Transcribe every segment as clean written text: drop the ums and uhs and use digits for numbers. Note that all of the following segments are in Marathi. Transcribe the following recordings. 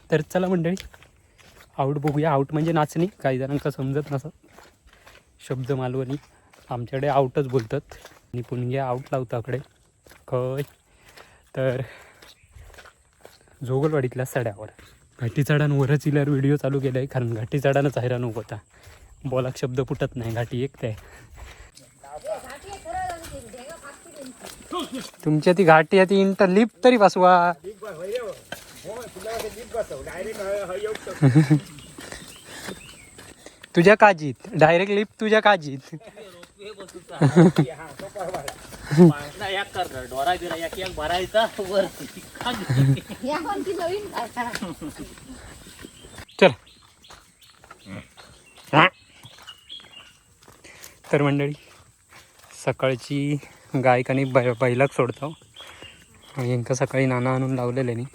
तर चला मंडळी आऊट बघूया. आऊट म्हणजे नाचणी, काही जणांका समजत नसत शब्द मालवणी, आमच्याकडे आऊटच बोलतात. आणि पुणग्या आऊट लावताकडे खय तर जोगलवाडीतल्या सड्यावर घाटी चढान वरच इल्यावर व्हिडिओ चालू केला आहे, कारण घाटी चढानच हैराण होता. बोलाक शब्द फुटत नाही, घाटी एक ते तुमच्या ती घाटी आहे ती इंटर लिफ्ट तरी बसवा. तुझ्या काजीत डायरेक्ट लिफ्ट तुझ्या काजीत. चल तर मंडळी सकाळची गायक आणि बैलाक सोडतो आणि यांका सकाळी नाना आणून लावलेले नाही,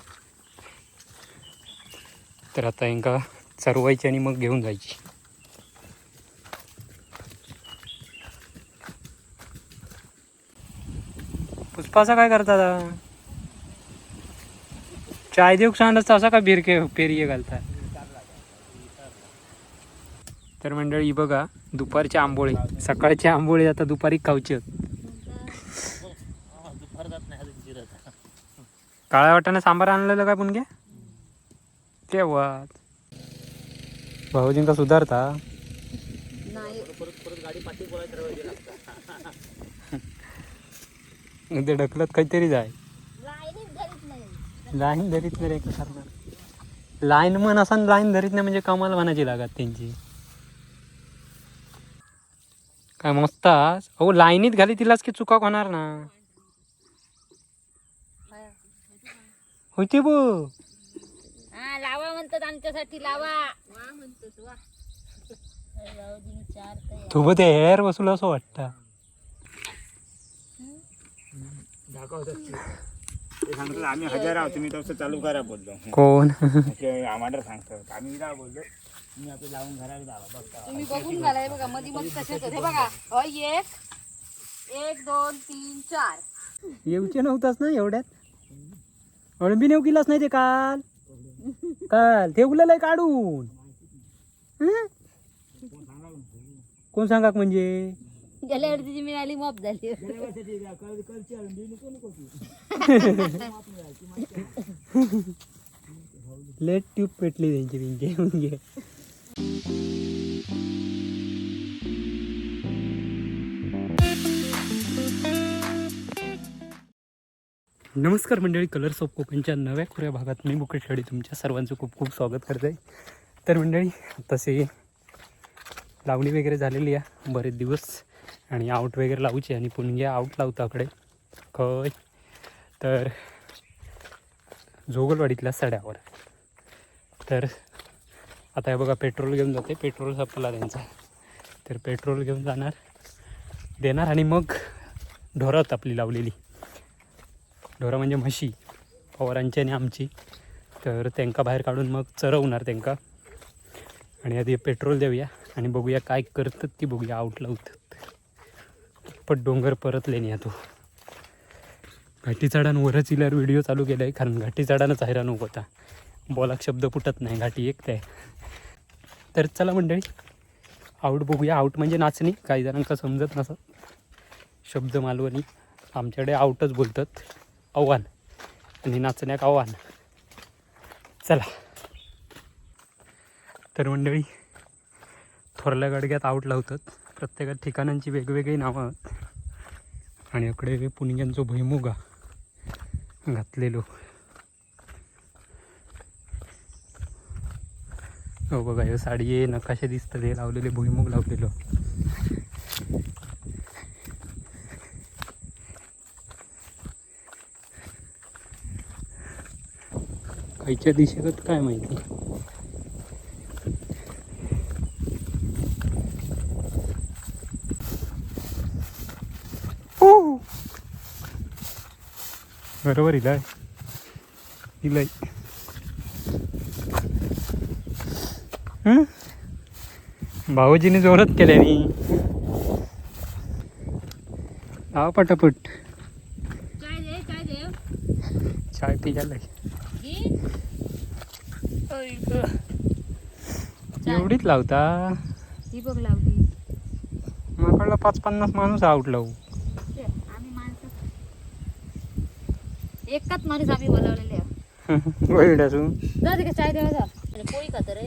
तर आता यांका चरवायची आणि मग घेऊन जायची. पुष्पाचा काय करता? चाय देऊ सांगत असा का बिरके पेरिये घालता? तर मंडळी बघा दुपारच्या आंबोळी, सकाळच्या आंबोळी आता दुपारी खाऊचे. काळ्या वाटाने सांबार आणलेलं काय पुणग्या तेव्हा भाऊजींका सुधारता. ते ढकलत काहीतरी जाय लाईन धरीत नाही रे करणार. लाईन म्हण असा लाईन धरीत नाही म्हणजे कमाल म्हणायची लागत त्यांची. काय मस्त अहो लाईनीत घाली तिलाच की चुका होणार ना होती बो. लावा म्हणतात आमच्यासाठी लावा म्हणतात. तू बघ ते हेअर बसवलं असं वाटतं. आम्ही हजार आहोत, तुम्ही तसं चालू करा बोललो. कोण आम्हाला सांगतात आम्ही काय बोललो, मी आपलं लावून घराला जावा बघता. तुम्ही बघून घालाय बघा मध्ये मध्ये कशाच हे बघा. एक 1 2 3 4 येऊचे नव्हताच ना एवढ्यात. अळंबी नेऊ केलाच नाही ते काल काल ते उरलेलं काढून. कोण सांगा म्हणजे गेल्या वर्षीची मिळाली मॉप झाली. लेट ट्यूब पेटली त्यांची पिंके म्हणजे. नमस्कार मंडळी, कलर्स ऑफ कोकणच्या नव्या खुऱ्या भागात मी मुकेश खेडी तुमच्या सर्वांचं खूप खूप स्वागत करत आहे. तर मंडळी तसे लावणी वगैरे झालेली आहे बरेच दिवस आणि आऊट वगैरे लावूची आणि पुणग्या आऊट लावताकडे खय तर जोगलवाडीतल्या सड्यावर. तर आता हे बघा पेट्रोल घेऊन जाते, पेट्रोल संपला त्यांचा, तर पेट्रोल घेऊन जाणार देणार आणि मग ढोरात आपली लावलेली ढोरं म्हणजे म्हशी पवारांची आणि आमची, तर त्यांका बाहेर काढून मग चरवणार त्यांका. आणि आधी पेट्रोल देऊया आणि बघूया काय करतात ती बघूया. आऊट लावतात पण डोंगर परतले नाही. तो घाटी चढान वरच इल्यावर व्हिडिओ चालू केला आहे, कारण घाटी चढानच हैराण होता. बोलाक शब्द फुटत नाही, घाटी एक ते. तर चला मंडळी आऊट बघूया. आऊट म्हणजे नाचणी, काही जणांका समजत नसत शब्द मालवणी, आमच्याकडे आऊटच बोलतात. आव्हान आणि नाचण्याक आव्हान. चला तर मंडळी थोरल्या गाडग्यात आऊट लावतात, प्रत्येक ठिकाणांची वेगवेगळी नावं आहेत. आणि इकडे पुणग्यांचो भुईमुगा घातलेलो हो बघा. हे साडी नकाशे दिसतात, हे लावलेले भुईमुग लावलेलो. खायच्या दिशेत काय माहिती. बरोबर इलाय इलाय. भाऊजीने जोरात केल्यानी आव पटापट काय दे चाय पिजायला. एवढीच लावता ती बघ लावली. माकडला 5-50 माणूस आउट लावू. आम्ही माणसं एकच माणूस आम्ही बोलावलेले आहे. वाईट असून जा तिकडे चाय द्यावा जा. आणि पोळी खात रे.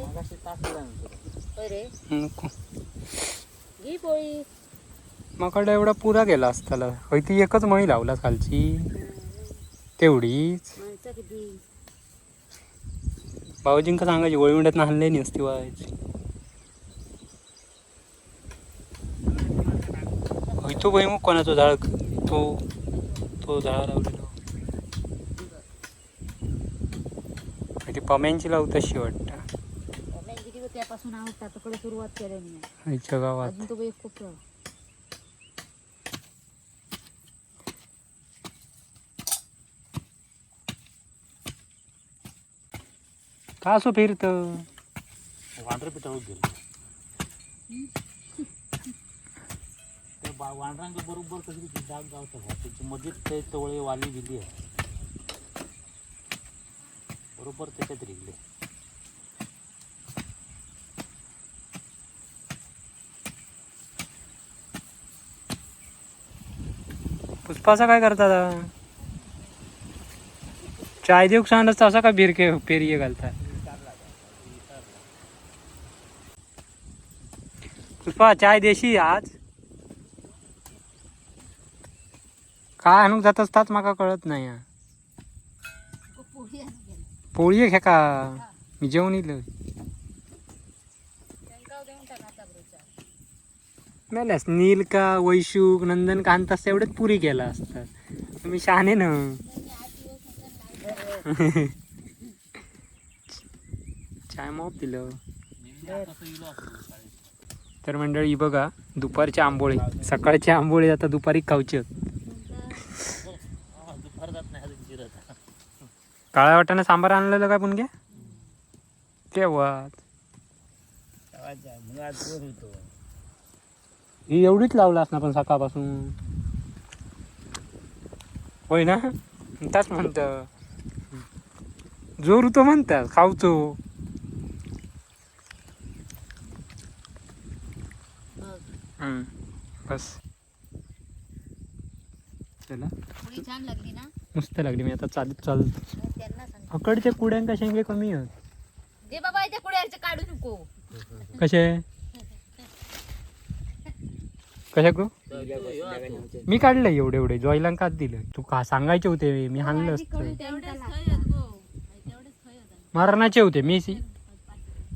होय रे नको. घे पोळी. माकडला एवढा पुरा गेला असताला. होय ती एकच मळी लावला खालची तेवढीच. माणसं किती भाऊजींका सांगायची वळी मिळत ना हल्ले नाही असती व्हायची. होय तो भैमुख कोणाचं झाड तो झाड लावलेलो. ती पम्यांची लावू तशी वाटतं त्यापासून त्याच्याकडे सुरुवात केली आईच्या गावात. अजून तो एक खूप का असं फिरत वांढर पिठावर गेलो त्या वांढरांच्या बरोबर कशी डाग गावतात त्याची मध्येच ते तवळे वाली गेली आहे बरोबर त्याच्यात रिगले. पुष्पाचा काय करतात चाय देऊ सांगत असा का बिरके पेरिये घालतात. पुष्पा चाय देशी आज काय आणूक जात असतात माका कळत नाही. पोळी घे का मी जेवण येईल मेल्यास नीलका वैशूक नंदन कांतास एवढेच पुरी केला असतात. तुम्ही शहाणे ना. चाय मॉप दिलं. तर मंडळी बघा दुपारचे आंबोळे सकाळचे आंबोळे आता दुपारी खाऊचे. काळ्या वाटाणे सांबार आणलेलं काय पुणग्या तेव्हा ही एवढीच लावलास ना पण सकाळपासून होय ना. त्याच म्हणत जोर तो म्हणतात खाऊचो. बस चला छान लागली ना. मस्त लागली. मी आता चालत त्यांना सांग अकडच्या कुड्यांका शेंगे कमी आहेत. दे बाबा इथे कुड्याचे काढू नको. कसे कशा करू मी काढलं एवढे जॉयलांकाच दिलं. तू का सांगायचे होते मी हाणलं असतं. मरणाचे होते मी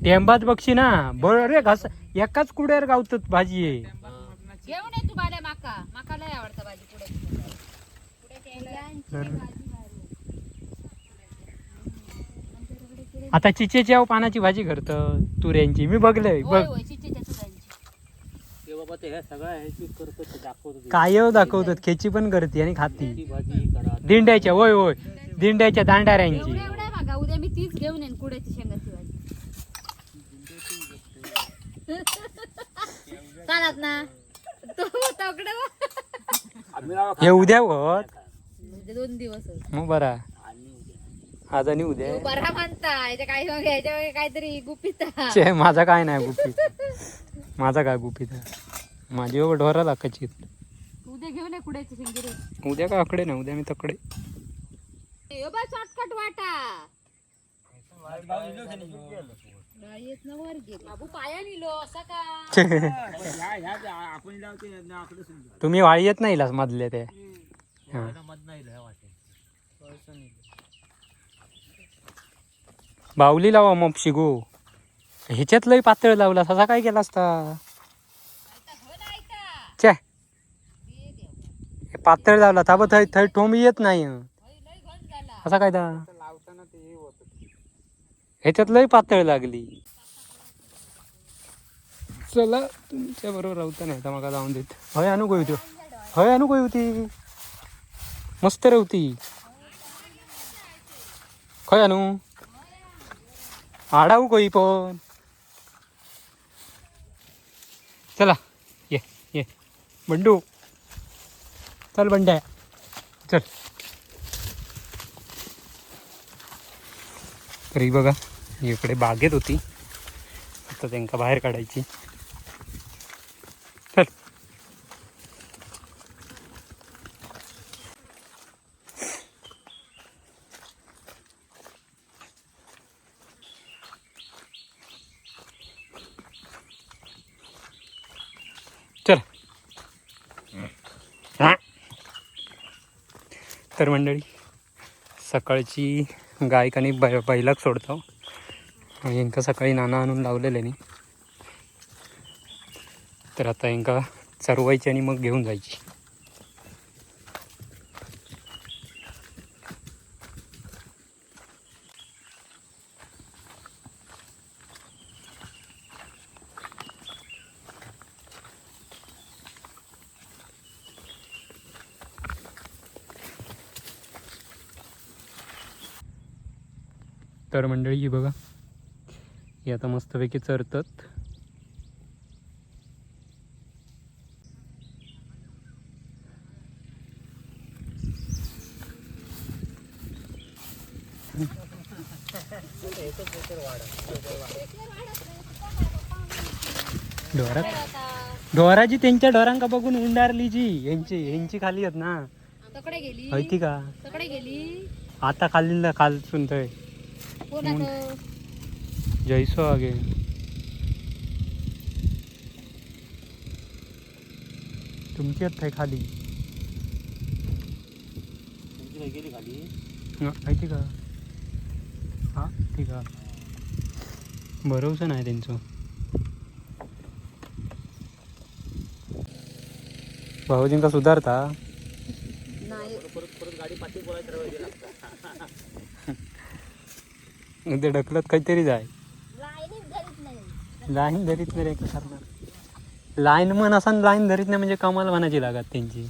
टेंबाच बक्षी ना बरं रे घास एकाच कुड्यावर गावतात भाजी आहे. घेऊन ये तू बाल्या माका माका लय आवडतं भाजी कुड्याची. आता चिचेच्या पानाची भाजी करतं तुऱ्यांची मी बघलंय बघ. बाबा ते सगळं ह्याची करतो ते दाखवतो काय दाखवतात खेची पण करते आणि खाती भाजी करा दिंड्याच्या होय होय दिंड्याच्या दांडाऱ्यांची. एवढ्या मागा उद्या मी तीच घेऊन येईन कुड्याची शेंगाची भाजी. चालत ना हे उद्या होत 2 दिवस मग बरा आज आणि उद्या बरा म्हणता याच्या काही याच्या काहीतरी गुपित. माझा काय नाही गुपित. माझा काय गुपित माझी ढोरा लाखाची. उद्या घेऊन ये कुड्याची शेंगी. उद्या का आकडे ना उद्या मी तकडे शॉर्टकट वाटा बाबू पाया निलो असा का. तुम्ही वाळी येत नाही मधले ते बावली लावा मग शिगो ह्याच्यात लय पातळ लावला असा काय केला असता. चे पातळ लावला था बघ थंय ठोंब येत नाही असा काय दा ह्याच्यात लय पातळ लागली. चला तुमच्या बरोबर राहता नाही मग जाऊन देत. हय आणू गई होती हय आणू गई होती मस्त रवती खय आणू आडाऊ कोई पण. चला ये ये बंडू चल बंड्या चल. तरी बघा इकडे बागेत होती, आता त्यांका बाहेर काढायची. चल. चल. तर मंडळी, सकाळची गाय आणि बैलाक सोडतो. यांका सकाळी नाना आणून लावलेले नाही, तर आता यांका चरवायची आणि मग घेऊन जायची. तर मंडळी ही बघा, हे आता मस्तपैकी चरतात. ढोराची त्यांच्या ढोरांका बघून हुंडारली जी यांची खाली आहेत ना. तकडे गेली, माहिती का? तकडे गेली. आता खाली खाल सुनतोय कोणाचं? जैसो आगे. तुमची आहेत काय खाली? गेली खाली. माहिती का? हा ठीक आहे, भरोसा नाही त्यांचं. भाऊजींका सुधारता नाही. परत गाडी पाठी बोलायचं. ते ढकलत काहीतरी जाय. लाईनीत धरीत नाही. लाईन धरीत नाही रे, का करणार? लाईन मन असा लाईन धरीत नाही म्हणजे कमाल म्हणायची लागत त्यांची.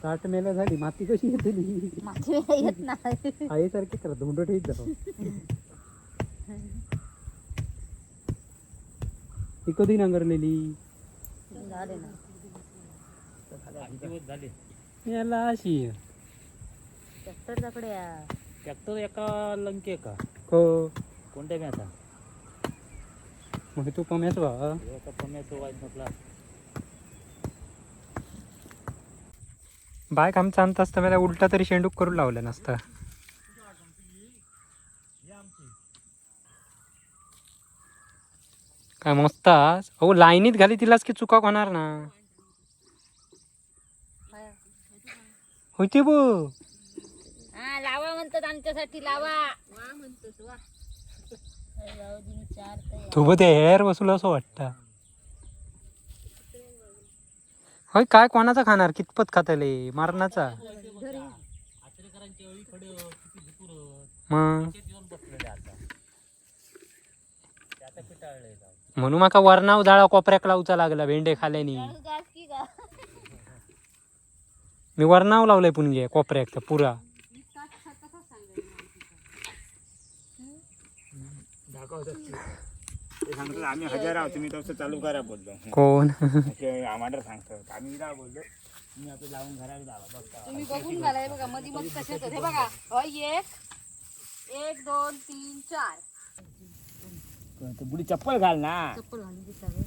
ताट मेला झाली, माती कशी येतली? माझी येत नाही. आईसारखी करा, धोंड ठेवत जाऊ. ही कधी नांगरलेली? झाले ना. झाले. याला अशी ट्रॅक्टर तकडे या. ट्रॅक्टर एका लंके का हो. कोणत्या मी आता मग तू पम्याच बा. एका पम्याचं वाईट म्हटलं. बायक आमचं आणत असतं मला उलटा तरी शेंडूक करून लावलं नसतं. काय मस्त. अहो लाईनीत घाली तिलाच की चुका होणार ना. होते बो. हा लावा म्हणतात आमच्यासाठी, लावा वा म्हणतात. वा तू बघ ते हेअर बसवलं असं वाटतं. होय काय कोणाचा खाणार? कितपत खातले मारणाचा. मग म्हणून माका वरनाव जाळा कोपऱ्याक लावचा लागला भेंडे खाल्यानी. मी वरनाव लावलंय पुणगे कोपऱ्याक पुरा. आम्ही हजार आहोत, तुम्ही तसं चालू करा बोललो. कोण आम्हाला सांगतात, आम्ही इला बोललो मी आपलं लावून घरात जावा. बघता तुम्ही बघून घालाय बघा, मध्ये मध्ये कसे होतात. हे बघा, एक 1 2 3 4. बुडी चप्पल घाल ना. चप्पल घालून दिसावे.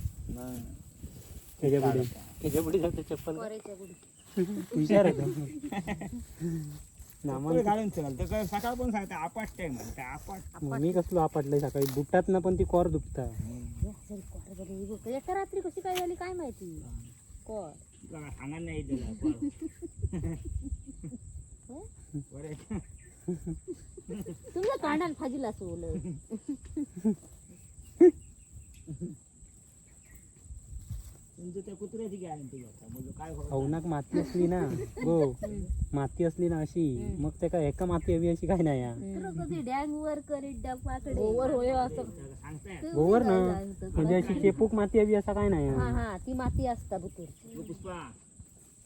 त्याच्या पुढे जाते चप्पल. वरेच्या गुडी. हुशार आहे तो. चप्पल घालून चल. तर सकाळ पण सांगता आपाट टाइम म्हणता. आपाट मी कसलो आपटलंय सकाळी बुटात ना पण ती कॉर दुखता. एका रात्री कशी काय झाली काय माहिती. कोण सांगा नाही दिला. तुमच्या कांडान फाजीला सोल. तुमचं त्या कुत्र्याची गॅरंटी घेता म्हणजे काय अवनाक माती असली ना हो, माती असली ना अशी मग ते काय एका माती हवी अशी काय नाही. कधी डॅम वर करीत डपाकडे ओव्हर होय असं सांगताय गोवर ना म्हणजे अशी चेपूक माती हवी असं काय नाही. हा हा ती माती असता बुतूर. पुष्पा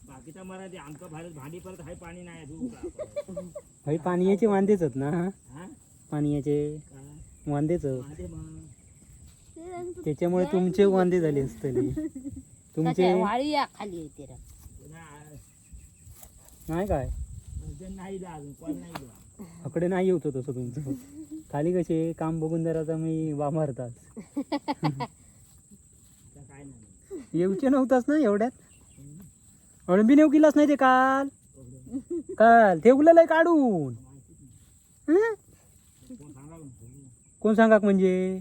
बाकीचा मराठी आमका भारत भांडी परत हाय पाणी नाही. भाई पाण्याचे वांदेच आहेत ना. हा पाण्याचे वांदेच माझे मग त्याच्यामुळे तुमचे वांदे झाले असतले. तुमचे वाळी या खाली येते रे. नाही काय नाही ला अजून कॉल नाही ला. आकडे नाही होतं तसं तुमचं. खाली कसे काम बघून जरा मी वामारतात. काय नाही येऊचे नव्हताच ना एवढ्यात. अळंबी नेऊ गेलाच नाही ते काल. काल ठेवलेलं काढून. हं? कोण सांगा म्हणजे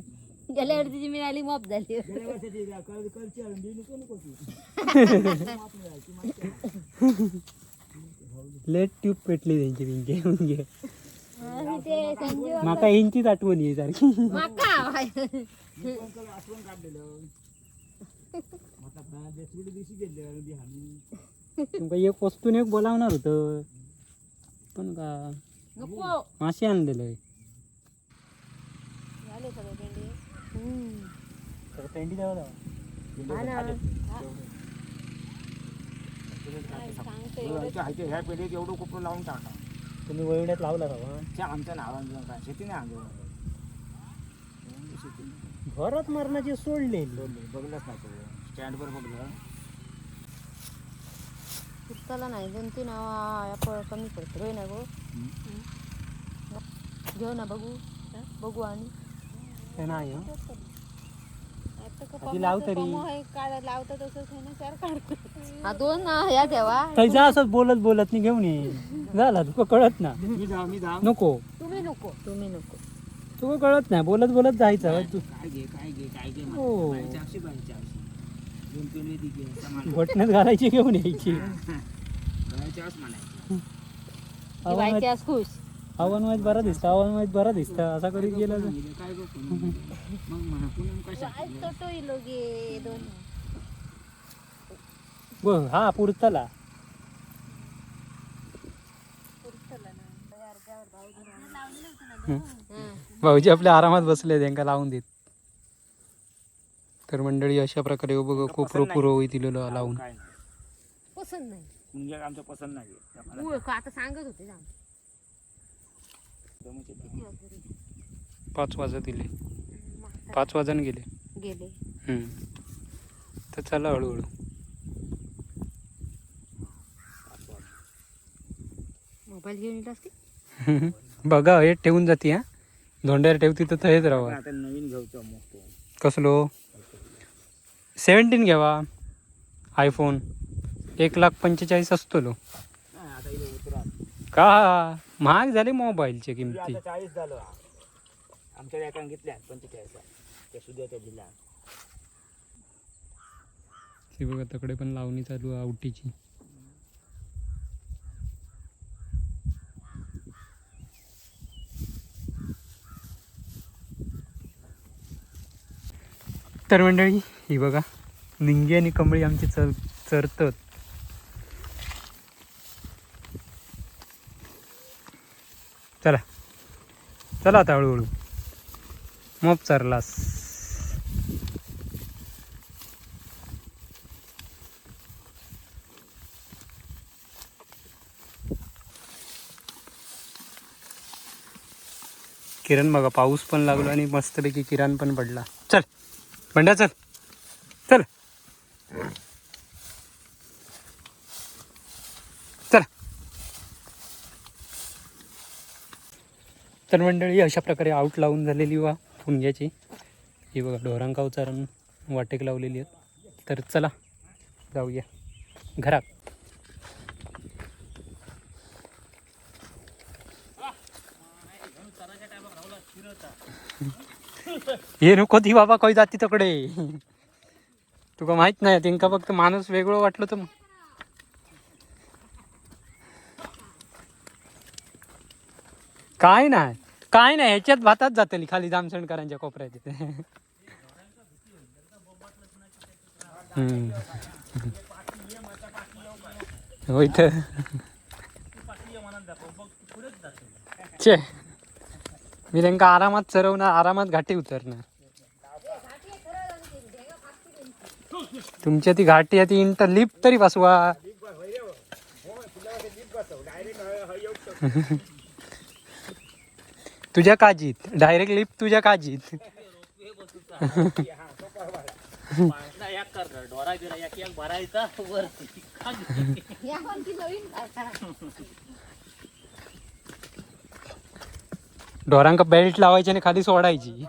गेल्या वर्षीची मिळाली मॉप झाली. गेल्या वर्षाची कळची अळंबी नको नको ती. लेट ट्यूब पेटली त्यांची पिंके म्हणजे ते संजू माका यांचीच आठवण आहे सारखी. माका आठवण काढलेलं आता देसुडी दिवशी गेले अळंबी हाणून. तुमका एक वस्तून एक बोलावणार होतं पण का नको मासे आणलेलं झाले सगळे पेंडी. पेंडी द्यावा ह्या पेढीत एवढं कोपरं लावून टाका. तुम्ही वळवण्यात लावला का त्या आमच्या नावांचं काय शेती नाही आलं. घरात मरणाचे सोडले. बघलंच नाही सगळं स्टँडवर बघलं. पुस्तकाला नाही 2-3 कमी पडतो होय ना गो. घेऊ ना बघू आणि ते नाही हं. आधी लाव तरी. लावतं तसंच आहे ना चार काढतो. हा 2 ह्या ठेवा. जा असंच बोलत बोलत नाही घेऊन ये झाला तुका कळत ना. मी जाऊ नको तुम्ही नको तुका कळत नाही बोलत बोलत जायचं तू. काय घे हो. बाईची दोन पेढी ती घे असं म्हणा. घटनेत घालायची घेऊन यायची. बाईची असं म्हणायची. बायची आज खुश. आव्हान माहीत बरा दिसता असा करीत गेला तर. काय बघ मग म्हणा पुन्हा कशा हा पुरतला भाऊजी आपल्या आरामात बसले त्यांना लावून देत. तर मंडळी अशा प्रकारे बघ कोपरो पुरो दिलेलं लावून. काय नाही पसंत नाही. म्हणजे आमचं पसंत नाही. आता सांगत होते जाम. 5 वाजत दिले 5 वाजून गेले. तर चला हळूहळू. मोबाईल घेऊन येलास की बघा हे ठेवून जाते हा धोंड्यावर ठेवती तर थंयच राहा. आता नवीन घेऊचो मग तो कसलो 17 घ्यावा. आयफोन 1,45,000 असतो लो. आता इथे उतरा का महाग झाले मोबाईलचे किमती. आता 40 झालं. आमच्या एकाने घेतल्या 45 त्या सुद्धा दिला. ती बघा तकडे पण लावणी चालू आहे आवटीची. तर मंडळी ही बघा निंगी आणि कमळी आमची चरतात. चला आता हळूहळू मोप चारलास. किरण बघा पाऊस पण लागलो आणि मस्तपैकी किरण पण पडला. चल बंड्या चल चल चल. तर मंडळी अशा प्रकारे आऊट लावून झालेली वा फुनग्याची. ही बघा ढोरांका उचारण वाटेक लावलेली आहेत. तर चला जाऊया घरात. हे नको ती बाबा काही जाती तकडे तुका माहित नाही. त्यांका फक्त माणूस वेगळं वाटलं तर काय नाही ह्याच्यात भातात जातली खाली जामसणकरांच्या कोपऱ्यात तिथे. होय तर चे मी त्यांना आरामात चरवणार आरामात घाटी उतरणार. तुमच्या ती घाटी आहे ती इंटर लिफ्ट तरी बसवा. तुझ्या काजीत डायरेक्ट लिफ्ट तुझ्या काजीत. ढोरांका बेल्ट लावायची आणि खाली सोडायची.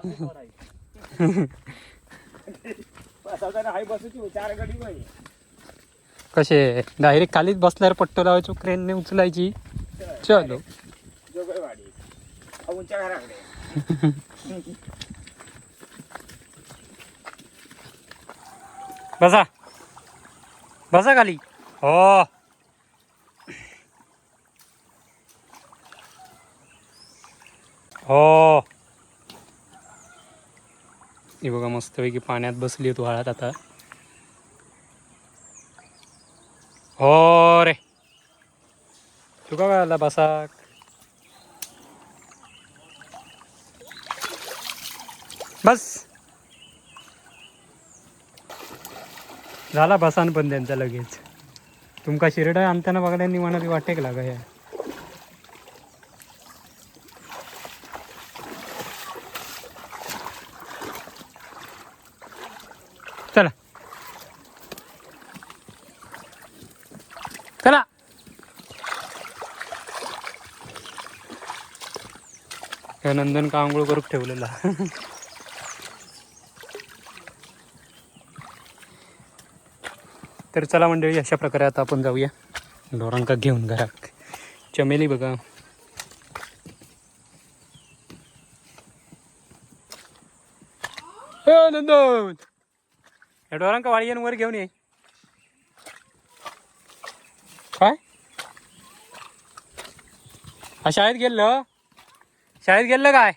हाय बसूची 4 गडी पाहिजे. कसे डायरेक्ट खालीच बसल्यावर पट्टो लावायचो क्रेनने उचलायची. चलो जोगळवाडी उंच्या घराकडे. बसा बसा खाली. हो हो हे बघा मस्तपैकी पाण्यात बसली तू हळद आता. हो रे तुका काय आला बसा. बस झाला बसान पण त्यांचा लगेच. तुमका शिरडा आणताना बघायला मनात वाटेक लागा या. चला चला नंदन का आंघोळ करून ठेवलेला. तर चला मंडळी अशा प्रकारे आता आपण जाऊया ढोरांका घेऊन घरात. चमेली बघा नंदन या ढोरांका वाळीयांवर घेऊन ये. काय शाळेत गेलं काय